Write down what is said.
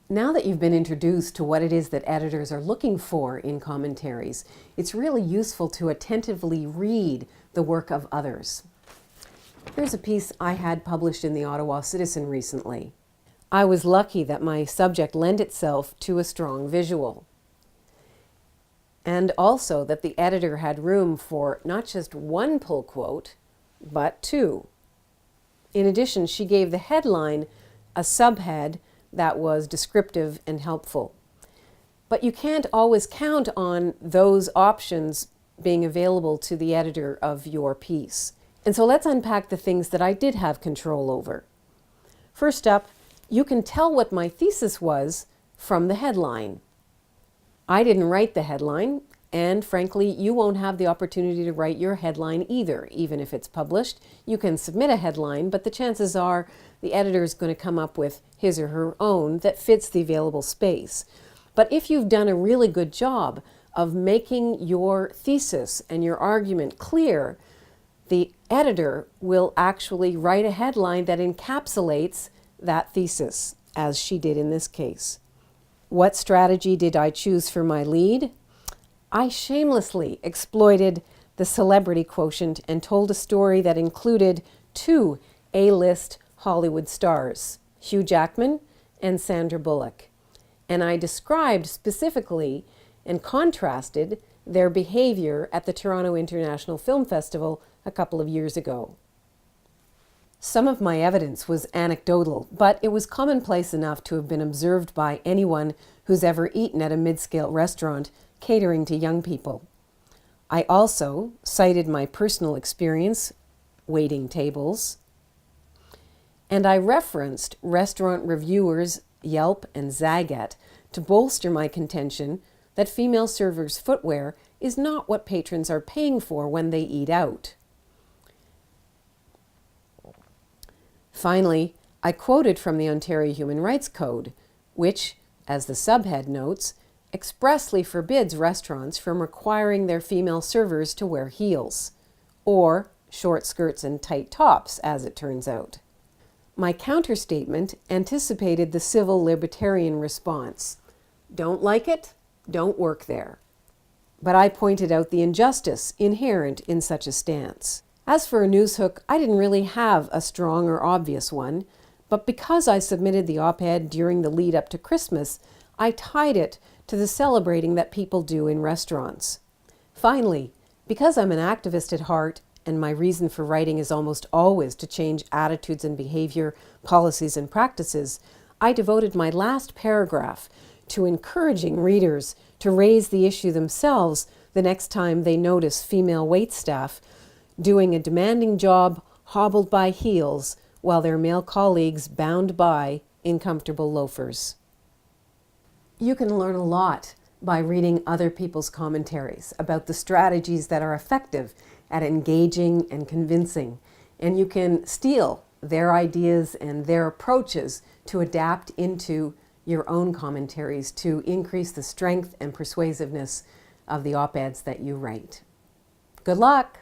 Now that you've been introduced to what it is that editors are looking for in commentaries, it's really useful to attentively read the work of others. Here's a piece I had published in the Ottawa Citizen recently. I was lucky that my subject lent itself to a strong visual, and also that the editor had room for not just one pull quote, but two. In addition, she gave the headline a subhead that was descriptive and helpful. But you can't always count on those options being available to the editor of your piece. And so let's unpack the things that I did have control over. First up, you can tell what my thesis was from the headline. I didn't write the headline, and frankly, you won't have the opportunity to write your headline either, even if it's published. You can submit a headline, but the chances are the editor is going to come up with his or her own that fits the available space. But if you've done a really good job of making your thesis and your argument clear, the editor will actually write a headline that encapsulates that thesis, as she did in this case. What strategy did I choose for my lead? I shamelessly exploited the celebrity quotient and told a story that included two A-list Hollywood stars, Hugh Jackman and Sandra Bullock. And I described specifically and contrasted their behavior at the Toronto International Film Festival a couple of years ago. Some of my evidence was anecdotal, but it was commonplace enough to have been observed by anyone who's ever eaten at a mid-scale restaurant catering to young people. I also cited my personal experience waiting tables, and I referenced restaurant reviewers Yelp and Zagat to bolster my contention that female servers' footwear is not what patrons are paying for when they eat out. Finally, I quoted from the Ontario Human Rights Code, which, as the subhead notes, expressly forbids restaurants from requiring their female servers to wear heels, or short skirts and tight tops, as it turns out. My counterstatement anticipated the civil libertarian response. Don't like it? Don't work there. But I pointed out the injustice inherent in such a stance. As for a newshook, I didn't really have a strong or obvious one, but because I submitted the op-ed during the lead up to Christmas, I tied it to the celebrating that people do in restaurants. Finally, because I'm an activist at heart, and my reason for writing is almost always to change attitudes and behavior, policies and practices, I devoted my last paragraph to encouraging readers to raise the issue themselves the next time they notice female waitstaff doing a demanding job hobbled by heels while their male colleagues bound by in comfortable loafers. You can learn a lot by reading other people's commentaries about the strategies that are effective at engaging and convincing, and you can steal their ideas and their approaches to adapt into your own commentaries to increase the strength and persuasiveness of the op-eds that you write. Good luck!